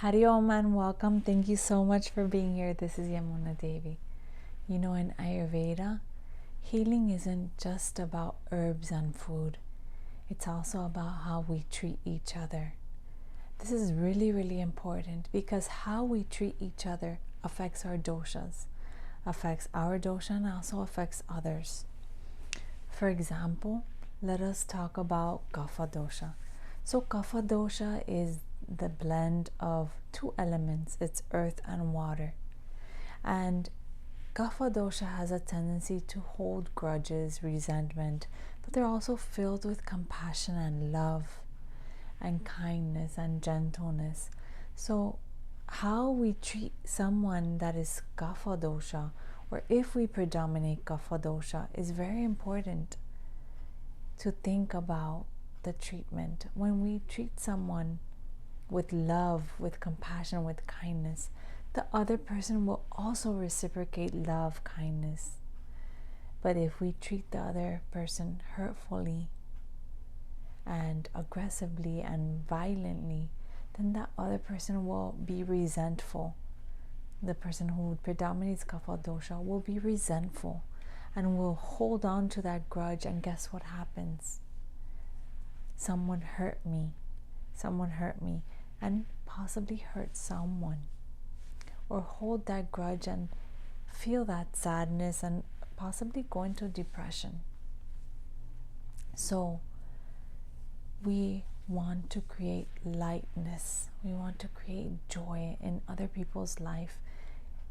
Hari Om and welcome. Thank you so much for being here. This is Yamuna Devi. You know, in Ayurveda, healing isn't just about herbs and food. It's also about how we treat each other. This is really, really important because how we treat each other affects our doshas, affects our dosha and also affects others. For example, let us talk about Kapha dosha. So Kapha dosha is the blend of two elements, it's earth and water. And Kapha dosha has a tendency to hold grudges, resentment, but they're also filled with compassion and love and kindness and gentleness. So how we treat someone that is Kapha dosha, or if we predominate Kapha dosha, is very important to think about the treatment. When we treat someone with love, with compassion, with kindness, the other person will also reciprocate love, kindness. But if we treat the other person hurtfully and aggressively and violently, then that other person will be resentful. The person who predominates Kapha dosha will be resentful and will hold on to that grudge, and guess what happens? Someone hurt me, and possibly hurt someone, or hold that grudge and feel that sadness and possibly go into depression. So we want to create lightness, we want to create joy in other people's life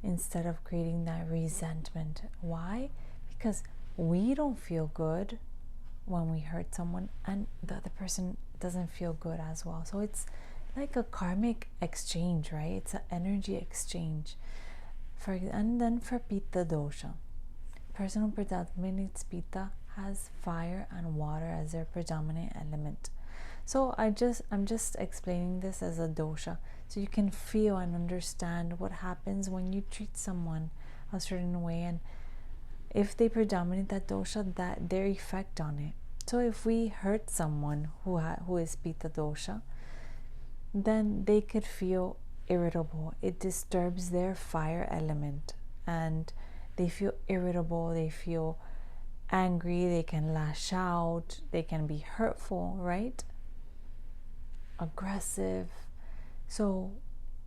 instead of creating that resentment. Why? Because we don't feel good when we hurt someone, and the other person doesn't feel good as well. So it's like a karmic exchange, right? It's an energy exchange. And then for Pitta dosha, person who predominates Pitta has fire and water as their predominant element. So I'm just explaining this as a dosha so you can feel and understand what happens when you treat someone a certain way, and if they predominate that dosha, that their effect on it. So if we hurt someone who is Pitta dosha, then they could feel irritable. It disturbs their fire element and they feel irritable, they feel angry, they can lash out, they can be hurtful, right? Aggressive. So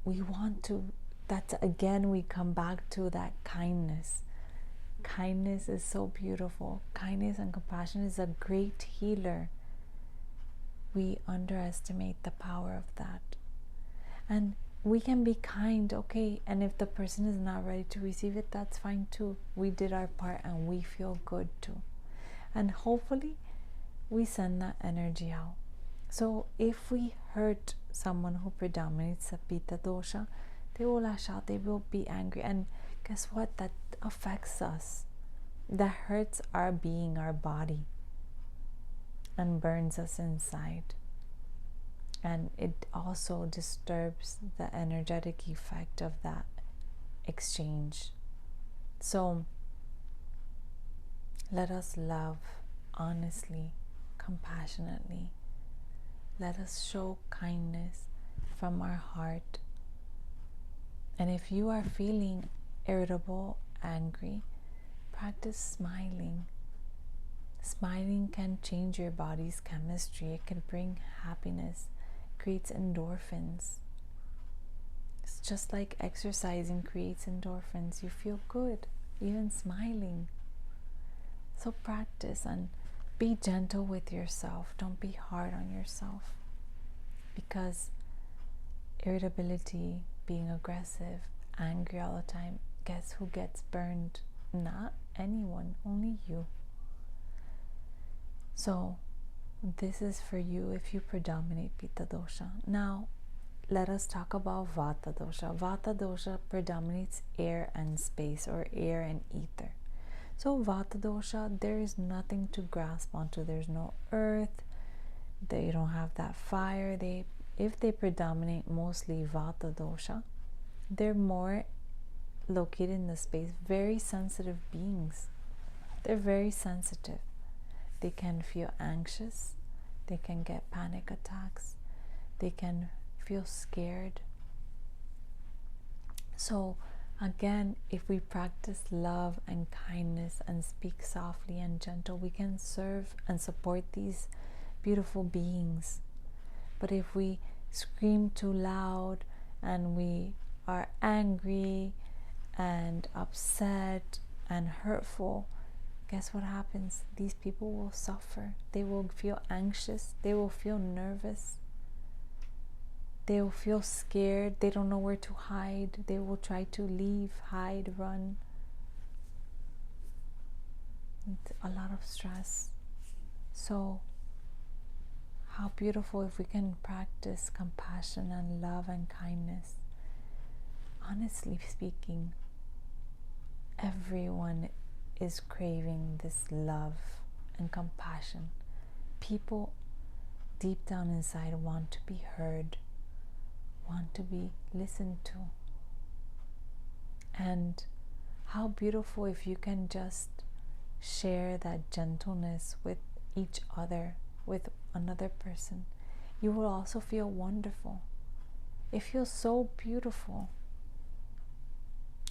we want to, that's again, we come back to that kindness. Kindness is so beautiful. Kindness and compassion is a great healer. We underestimate the power of that. And we can be kind, okay, and if the person is not ready to receive it, that's fine too. We did our part and we feel good too. And hopefully we send that energy out. So if we hurt someone who predominates the Pitta dosha, they will lash out, they will be angry, and guess what? That affects us. That hurts our being, our body, and burns us inside. And it also disturbs the energetic effect of that exchange. So let us love honestly, compassionately. Let us show kindness from our heart. And if you are feeling irritable, angry, practice smiling. Smiling can change your body's chemistry. It can bring happiness, creates endorphins. It's just like exercising creates endorphins. You feel good, even smiling. So practice and be gentle with yourself. Don't be hard on yourself. Because irritability, being aggressive, angry all the time, guess who gets burned? Not anyone, only you. So this is for you if you predominate Pitta dosha. Now let us talk about Vata dosha. Vata dosha predominates air and space, or air and ether. So Vata dosha, there is nothing to grasp onto. There's no earth. They don't have that fire. If they predominate mostly Vata dosha, they're more located in the space. Very sensitive beings. They're very sensitive. They can feel anxious. They can get panic attacks. They can feel scared. So again, if we practice love and kindness and speak softly and gentle, we can serve and support these beautiful beings. But if we scream too loud and we are angry and upset and hurtful, guess what happens? These people will suffer. They will feel anxious. They will feel nervous. They will feel scared. They don't know where to hide. They will try to leave, hide, run. It's a lot of stress. So how beautiful if we can practice compassion and love and kindness. Honestly speaking, everyone is craving this love and compassion. People deep down inside want to be heard, want to be listened to. And how beautiful if you can just share that gentleness with each other, with another person. You will also feel wonderful. It feels so beautiful.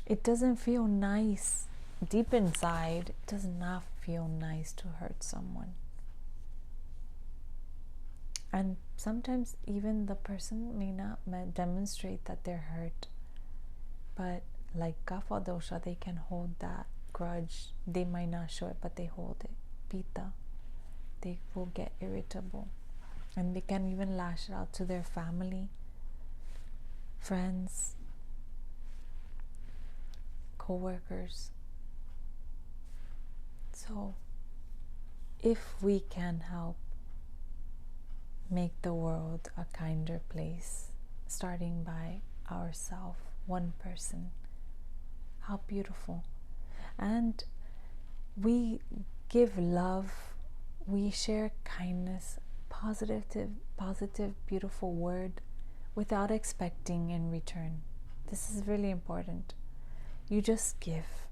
It doesn't feel nice. Deep inside, it does not feel nice to hurt someone. And sometimes even the person may not demonstrate that they're hurt. But like Kapha dosha, they can hold that grudge. They might not show it, but they hold it. Pitta, they will get irritable. And they can even lash it out to their family, friends, co-workers. So if we can help make the world a kinder place, starting by ourselves, one person, how beautiful. And we give love, we share kindness, positive, beautiful word without expecting in return. This is really important. You just give.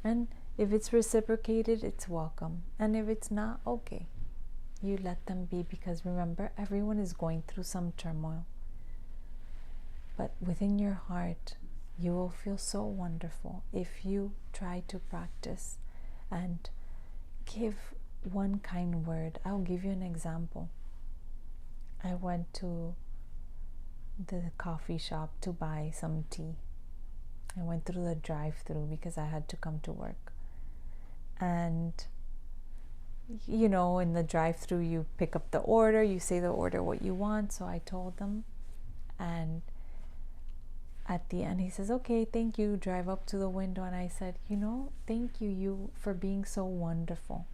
And if it's reciprocated, it's welcome. And if it's not, okay. You let them be, because remember, everyone is going through some turmoil. But within your heart, you will feel so wonderful if you try to practice and give one kind word. I'll give you an example. I went to the coffee shop to buy some tea. I went through the drive-through because I had to come to work. And you know, in the drive-through, you pick up the order, you say the order what you want. So I told them, and at the end he says, okay, thank you, drive up to the window. And I said, you know, thank you for being so wonderful.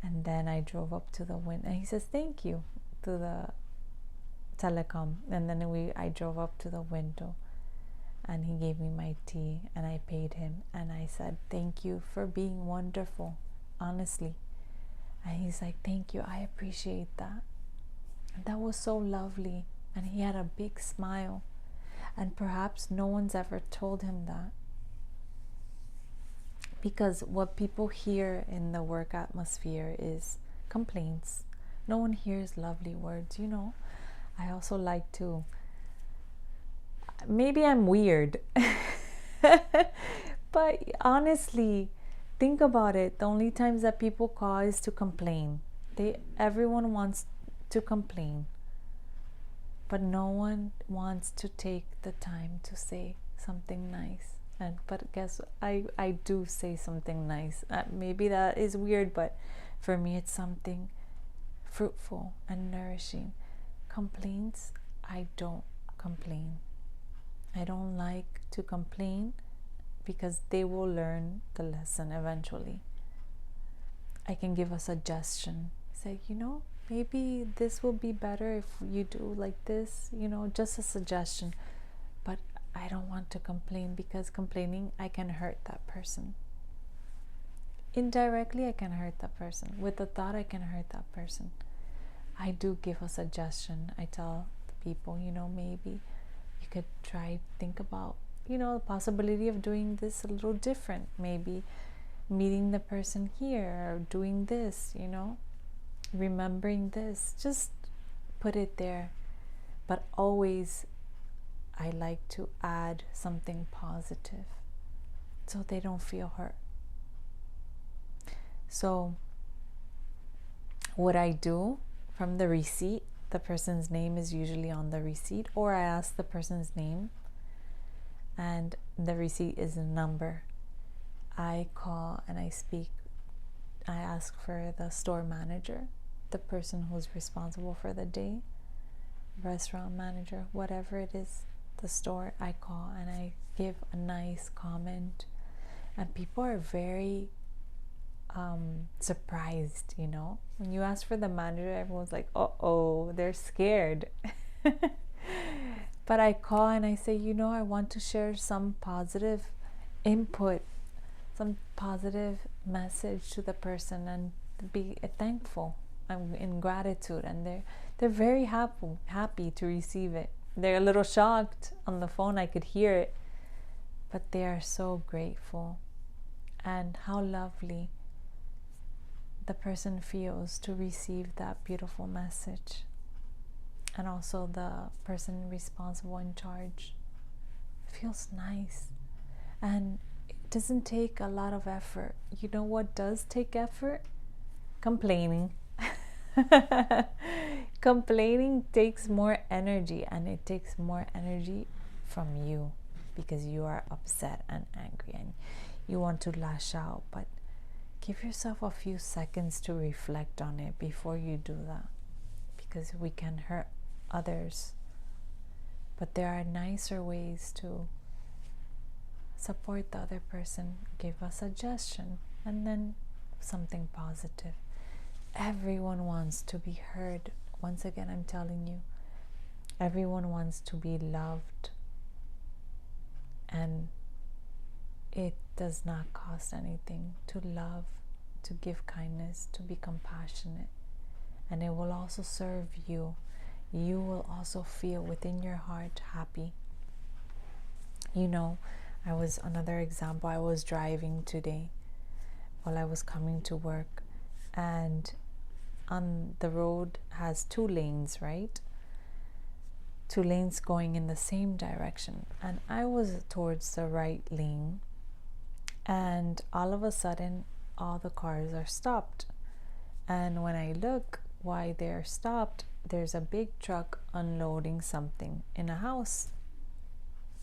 And then I drove up to the window, and he says, thank you, to the telecom. And then I drove up to the window, and he gave me my tea, and I paid him, and I said, thank you for being wonderful, honestly. And he's like, thank you, I appreciate that. And that was so lovely. And he had a big smile. And perhaps no one's ever told him that. Because what people hear in the work atmosphere is complaints. No one hears lovely words, you know. I also like to, maybe I'm weird. But honestly, think about it. The only times that people call is to complain. Everyone wants to complain. But no one wants to take the time to say something nice. But guess I do say something nice. Maybe that is weird, but for me it's something fruitful and nourishing. Complaints, I don't complain. I don't like to complain, because they will learn the lesson eventually. I can give a suggestion. Say, you know, maybe this will be better if you do like this, you know, just a suggestion. But I don't want to complain, because complaining, I can hurt that person. Indirectly, I can hurt that person. With a thought, I can hurt that person. I do give a suggestion. I tell the people, you know, maybe you could think about, you know, the possibility of doing this a little different. Maybe meeting the person here, or doing this, you know, remembering this. Just put it there. But always I like to add something positive so they don't feel hurt. So what I do from the receipt, the person's name is usually on the receipt, or I ask the person's name and the receipt is a number. I call and I ask for the store manager, the person who's responsible for the day, restaurant manager, whatever it is, the store. I call and I give a nice comment, and people are very surprised, you know. When you ask for the manager, everyone's like, oh, they're scared. But I call and I say, you know, I want to share some positive input, some positive message to the person, and be thankful and in gratitude. And they're very happy to receive it. They're a little shocked on the phone, I could hear it, but they are so grateful. And how lovely the person feels to receive that beautiful message. And also the person responsible in charge. It feels nice. And it doesn't take a lot of effort. You know what does take effort? Complaining. Complaining takes more energy, and it takes more energy from you because you are upset and angry and you want to lash out. But give yourself a few seconds to reflect on it before you do that, because we can hurt others. But there are nicer ways to support the other person. Give a suggestion and then something positive. Everyone wants to be heard. Once again, I'm telling you, everyone wants to be loved, and it does not cost anything to love, to give kindness, to be compassionate, and it will also serve you. You will also feel within your heart happy. You know, another example, I was driving today while I was coming to work, and on the road has 2 lanes, right? 2 lanes going in the same direction, and I was towards the right lane, and all of a sudden all the cars are stopped. And when I look why they're stopped, there's a big truck unloading something in a house.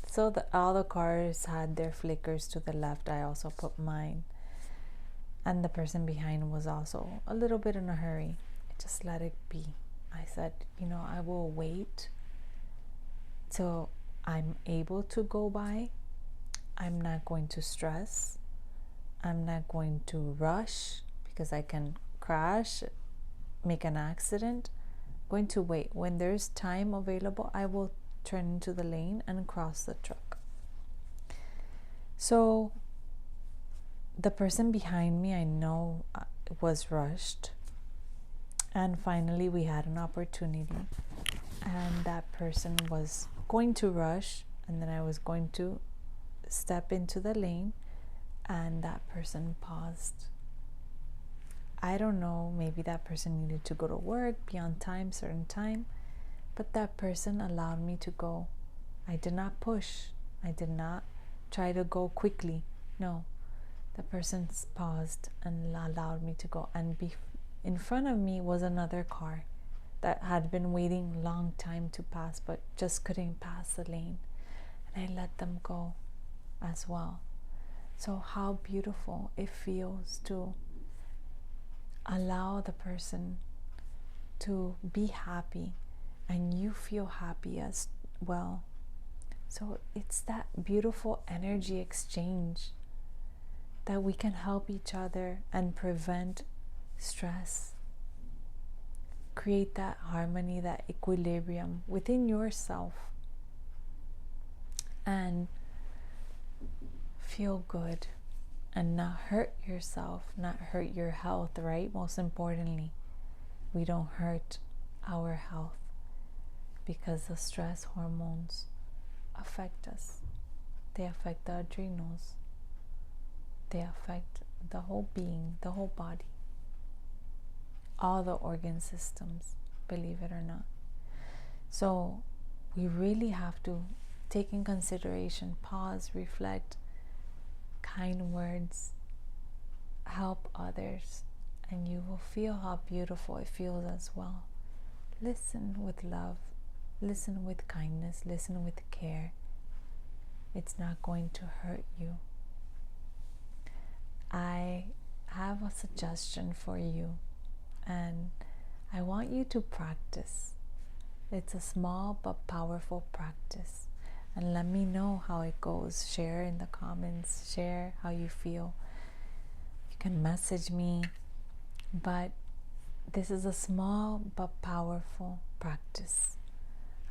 So all the cars had their flickers to the left. I also put mine. And the person behind was also a little bit in a hurry. I just let it be. I said, you know, I will wait till I'm able to go by. I'm not going to stress. I'm not going to rush because I can crash, make an accident. I'm going to wait. When there's time available, I will turn into the lane and cross the truck. So the person behind me, I know, was rushed, and finally we had an opportunity, and that person was going to rush, and then I was going to step into the lane, and that person paused. I don't know, maybe that person needed to go to work, be on time, certain time, but that person allowed me to go. I did not push. I did not try to go quickly. No. The person paused and allowed me to go. And in front of me was another car that had been waiting a long time to pass, but just couldn't pass the lane. And I let them go as well. So how beautiful it feels to allow the person to be happy, and you feel happy as well. So it's that beautiful energy exchange that we can help each other and prevent stress. Create that harmony, that equilibrium within yourself, and feel good and not hurt yourself, not hurt your health, right? Most importantly, we don't hurt our health because the stress hormones affect us. They affect the adrenals. They affect the whole being, the whole body, all the organ systems, believe it or not. So we really have to take in consideration, pause, reflect, kind words, help others, and you will feel how beautiful it feels as well. Listen with love, listen with kindness, listen with care. It's not going to hurt you. I have a suggestion for you, and I want you to practice. It's a small but powerful practice, and let me know how it goes. Share in the comments, share how you feel. You can message me, but this is a small but powerful practice.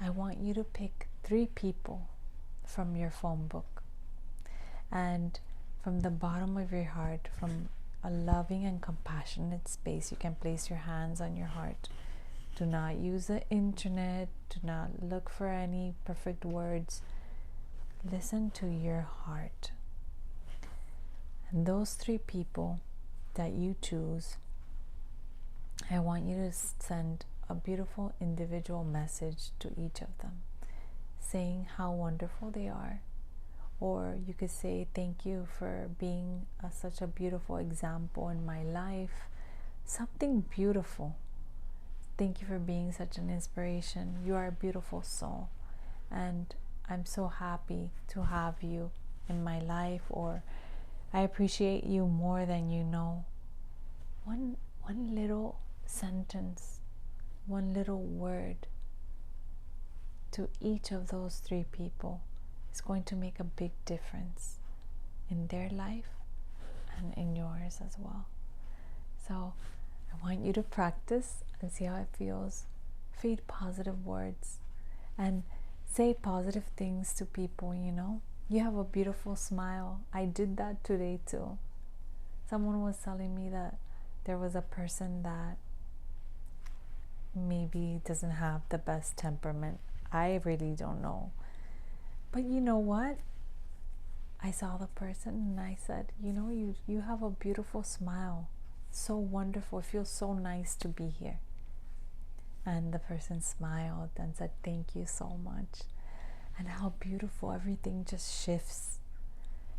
I want you to pick 3 people from your phone book, and from the bottom of your heart, from a loving and compassionate space, you can place your hands on your heart. Do not use the internet. Do not look for any perfect words. Listen to your heart. And those 3 people that you choose, I want you to send a beautiful individual message to each of them, saying how wonderful they are. Or you could say, thank you for being such a beautiful example in my life. Something beautiful. Thank you for being such an inspiration. You are a beautiful soul, and I'm so happy to have you in my life, or I appreciate you more than you know. One little sentence, one little word to each of those 3 people is going to make a big difference in their life and in yours as well. So I want you to practice and see how it feels. Feed positive words and say positive things to people. You have a beautiful smile. I did that today too. Someone was telling me that there was a person that maybe doesn't have the best temperament. I really don't know. But you know what? I saw the person and I said, you have a beautiful smile. So wonderful. It feels so nice to be here. And the person smiled and said, thank you so much. And how beautiful. Everything just shifts.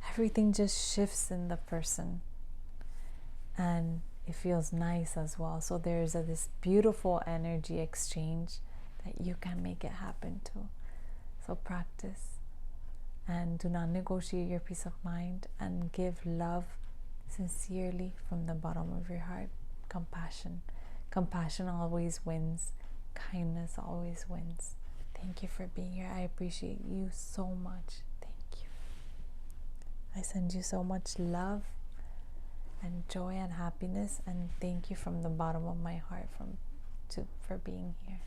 Everything just shifts in the person. And it feels nice as well. So there's this beautiful energy exchange that you can make it happen too. So practice. And do not negotiate your peace of mind, and give love sincerely from the bottom of your heart. Compassion. Compassion always wins. Kindness always wins. Thank you for being here. I appreciate you so much. Thank you. I send you so much love and joy and happiness, and thank you from the bottom of my heart for being here.